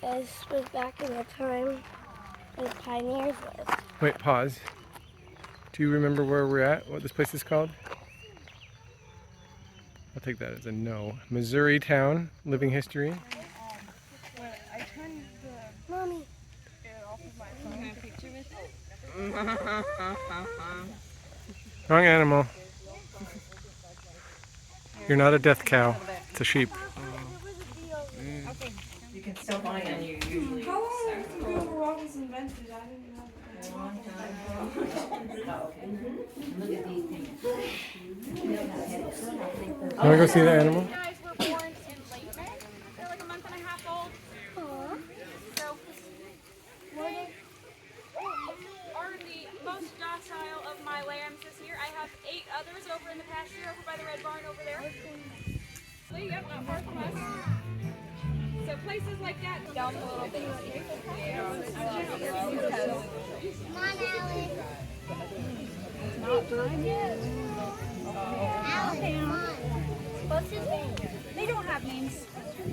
This was back in the time when pioneers lived. Wait, pause. Do you remember where we're at? What this place is called? I'll take that as a no. Missouri Town, living history. Mommy. Wrong animal. You're not a death cow. It's a sheep. You can still buy them. You usually. How long ago were waffles invented? I didn't know. A long time ago. Oh, okay. Look at these things. You want to go see the animal? You guys were born in late May. They're like a month and a half old. Aww. So, what are the most docile of my lambs this year? I have 8 others over in the pasture over by the red barn over there. Yep, not far from us. So places like that, down a little bit. Come on, Alex. Not done yet. Alex, come on. What's his name? They don't have names.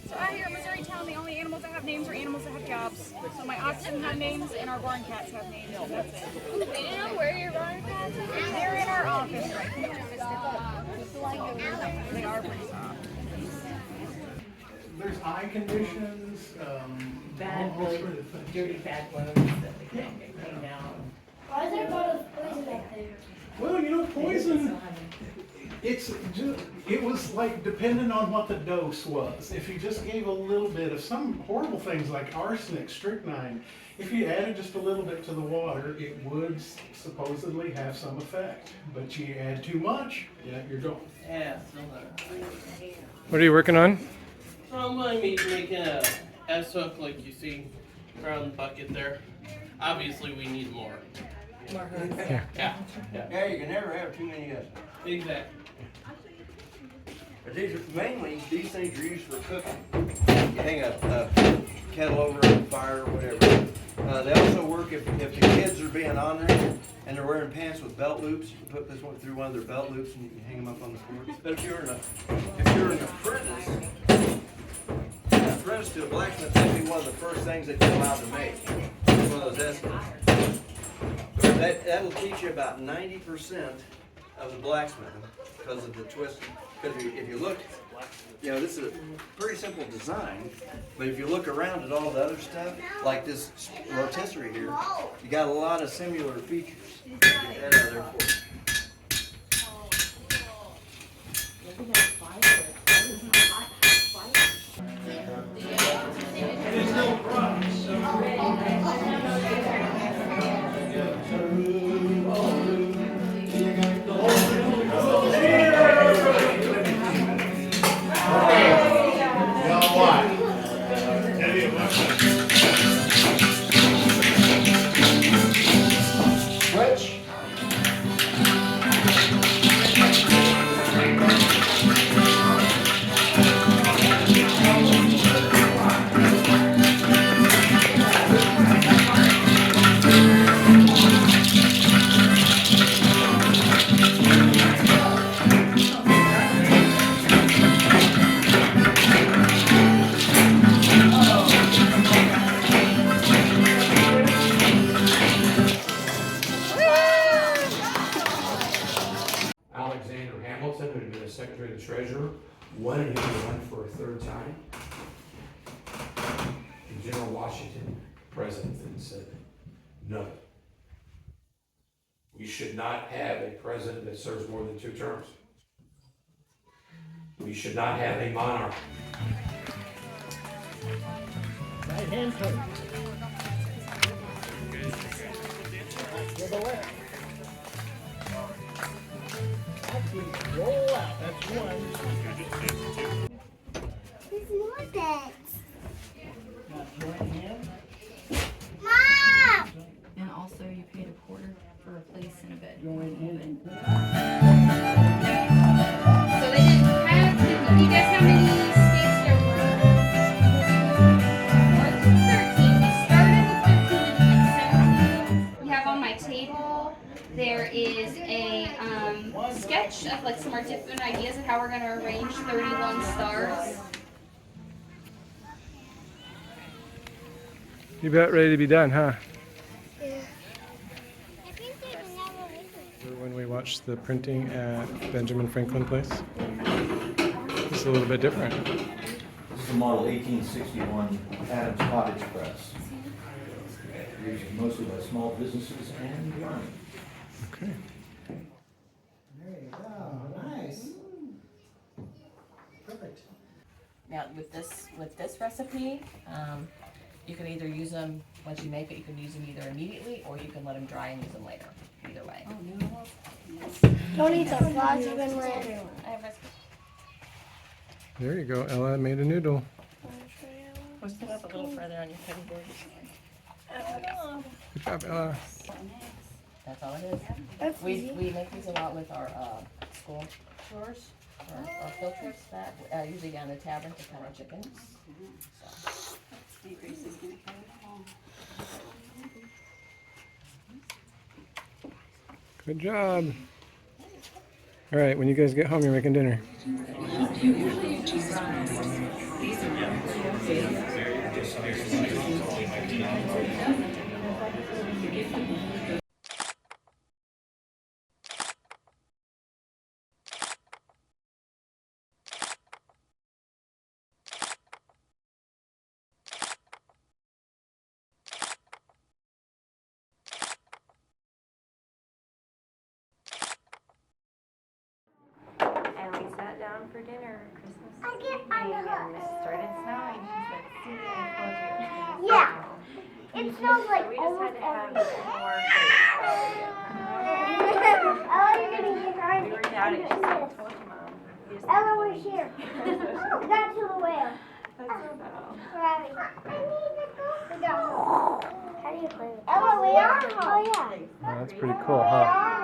So out here in Missouri Town, the only animals that have names are animals that have jobs. So my oxen have names and our barn cats have names. And that's it. Do you know where your barn cats are? They're in our office right now. They are pretty soft. There's eye conditions, Bad, all sorts of things. dirty bad loads that they can't get cleaned out. Why is there a lot of poison back there? Well, you know, poison, it was like dependent on what the dose was. If you just gave a little bit of some horrible things like arsenic, strychnine, if you added just a little bit to the water, it would supposedly have some effect. But you add too much, yeah, you're gone. Yeah, What are you working on? so I'm going to be making a S-hook like you see around the bucket there. Obviously we need more. Yeah. Yeah, Yeah, you can never have too many of them. exactly. But these are mainly, these things are used for cooking. You hang a kettle over on fire or whatever. They also work if the kids are being ornery and they're wearing pants with belt loops. You can put this one through one of their belt loops and you can hang them up on the porch. But if you're an apprentice to a blacksmith, that'd be one of the first things that you're allowed to make. One of those estimates. That'll teach you about 90% of the blacksmithing because of the twisting. Because if you look, this is a pretty simple design, but if you look around at all the other stuff, like this rotisserie here, you got a lot of similar features. Get that out of there for you. Alexander Hamilton, who had been the Secretary of the Treasurer, wanted him to run for a third time. And General Washington, President, then said, no. We should not have a president that serves more than 2 terms. We should not have a monarch. Right hand turn. To the left. Actually, roll out, that's one. There's more beds. Got joint hand. Mom! And also you paid a quarter for a place in a bed. Joint hand. So they didn't have, do you guess how many states there were? 13. We started with 15 and went 17. We have on my table, there is a sketch of like some of our different ideas of how we're going to arrange 31 stars. You about ready to be done, huh? Yeah. I think there's another reason. When we watched the printing at Benjamin Franklin Place. It's a little bit different. This is a model 1861 Adams Cottage press. Used mostly by small businesses and the army. Okay. There you go. Nice. Perfect. Now, with this recipe, you can either use them, once you make it, you can use them either immediately, or you can let them dry and use them later, either way. Don't eat the flies you've been wearing. I have recipe. There you go. Ella made a noodle. Push it up a little further on your cutting board. Good job, Ella. That's all it is. That's We easy. make these a lot with our school tours, our field trips, that usually down the tavern to kind of chickens. So. Good job. All right, when you guys get home, you're making dinner. And we sat down for dinner Christmas evening and it started snowing. She said, see, I told you. Yeah. It smells like So we just had to have more Ella, you're gonna get her. We were down and she said, I told you, Mom. You just Ella, we're here. Got to the whale. That's so bad. Rabbit. I need to go. How do you play with Ella, we are home. Oh, yeah. Oh, that's pretty cool, huh?